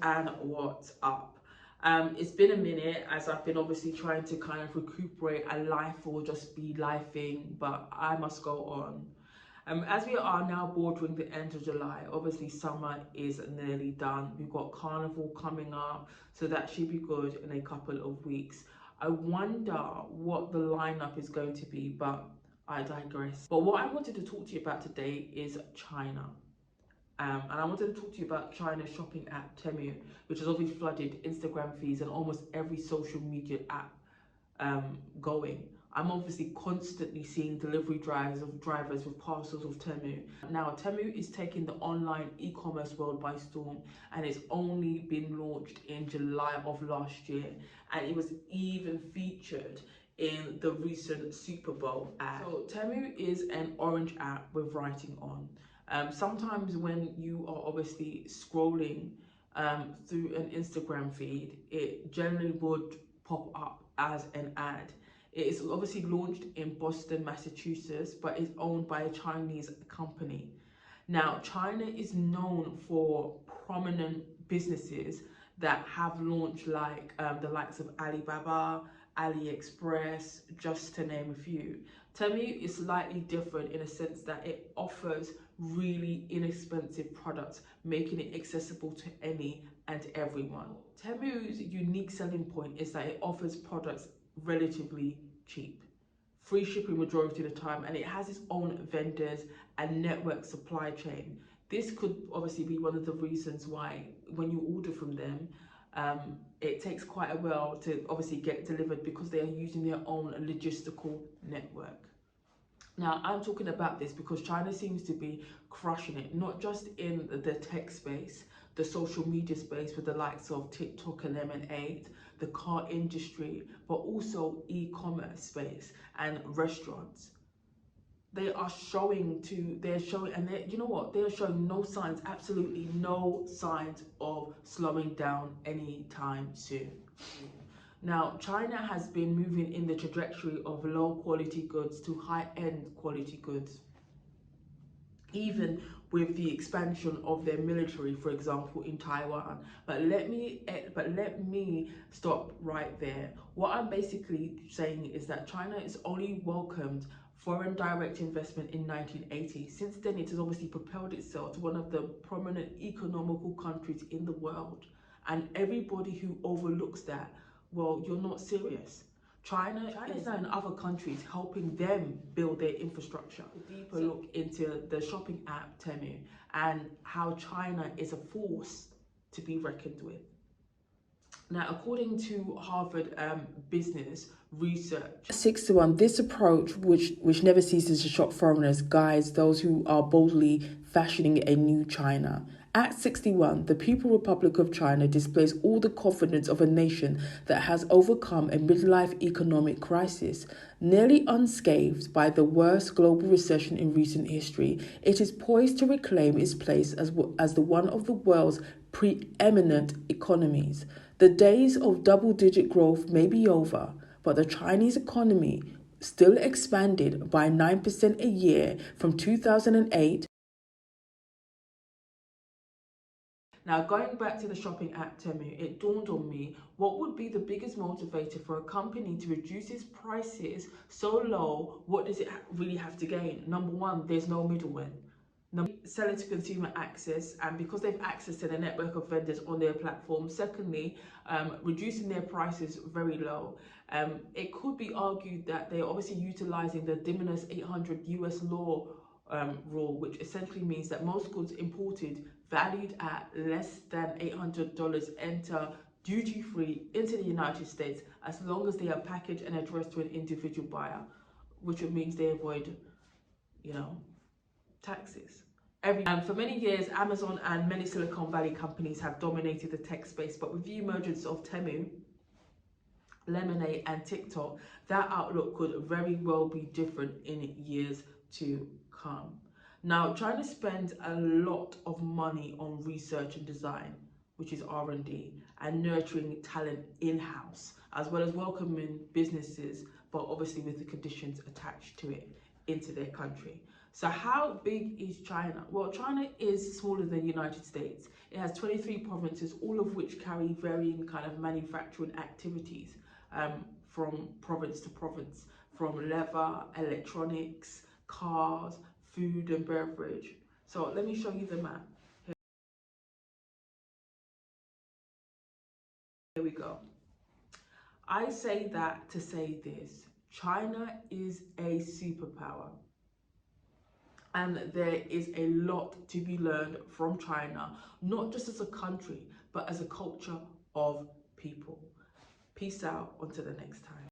and what's up? It's been a minute as I've been obviously trying to kind of recuperate a life or just be lifing, but I must go on. As we are now bordering the end of July, obviously summer is nearly done. We've got Carnival coming up, so that should be good in a couple of weeks. I wonder what the lineup is going to be, but I digress. But what I wanted to talk to you about today is China. And I wanted to talk to you about China's shopping app Temu, which has obviously flooded Instagram feeds and almost every social media app going. I'm obviously constantly seeing delivery drivers with parcels of Temu. Now, Temu is taking the online e-commerce world by storm, and it's only been launched in July of last year, and it was even featured in the recent Super Bowl ad. So Temu is an orange app with writing on. Sometimes when you are obviously scrolling through an Instagram feed, it generally would pop up as an ad. It is obviously launched in Boston, Massachusetts, but is owned by a Chinese company. Now, China is known for prominent businesses that have launched, like the likes of Alibaba, AliExpress, just to name a few. Temu is slightly different in a sense that it offers really inexpensive products, making it accessible to any and everyone. Temu's unique selling point is that it offers products relatively cheap, free shipping majority of the time, and it has its own vendors and network supply chain. This could obviously be one of the reasons why when you order from them, it takes quite a while to obviously get delivered, because they are using their own logistical network. Now, I'm talking about this because China seems to be crushing it, not just in the tech space, the social media space with the likes of TikTok and Lemonade, the car industry, but also e-commerce space and restaurants. They are showing, and you know what? They are showing no signs, absolutely no signs of slowing down anytime soon. Now, China has been moving in the trajectory of low quality goods to high-end quality goods, even with the expansion of their military, for example, in Taiwan. But let me stop right there. What I'm basically saying is that China is only welcomed foreign direct investment in 1980. Since then, it has obviously propelled itself to one of the prominent economical countries in the world. And everybody who overlooks that, well, you're not serious. China is now in other countries helping them build their infrastructure. A deeper look into the shopping app Temu and how China is a force to be reckoned with. Now, according to Harvard Business Research, 61, this approach, which never ceases to shock foreigners, guides those who are boldly fashioning a new China. At 61, the People's Republic of China displays all the confidence of a nation that has overcome a midlife economic crisis. Nearly unscathed by the worst global recession in recent history, it is poised to reclaim its place as the one of the world's preeminent economies. The days of double-digit growth may be over, but the Chinese economy still expanded by 9% a year from 2008. Now, going back to the shopping app Temu, it dawned on me what would be the biggest motivator for a company to reduce its prices so low. What does it really have to gain? Number one, there's no middleman. Seller to consumer access, and because they've access to the network of vendors on their platform. Secondly, reducing their prices very low. It could be argued that they're obviously utilizing the de minimis 800 US law rule, which essentially means that most goods imported valued at less than $800 enter duty-free into the United States, as long as they are packaged and addressed to an individual buyer, which means they avoid, taxes. For many years, Amazon and many Silicon Valley companies have dominated the tech space, but with the emergence of Temu, Lemonade and TikTok, that outlook could very well be different in years to come. Now, China spends a lot of money on research and design, which is R&D, and nurturing talent in-house, as well as welcoming businesses, but obviously with the conditions attached to it, into their country. So how big is China? Well, China is smaller than the United States. It has 23 provinces, all of which carry varying kind of manufacturing activities, from province to province, from leather, electronics, cars, food and beverage. So let me show you the map. Here we go. I say that to say this: China is a superpower. And there is a lot to be learned from China, not just as a country, but as a culture of people. Peace out, until the next time.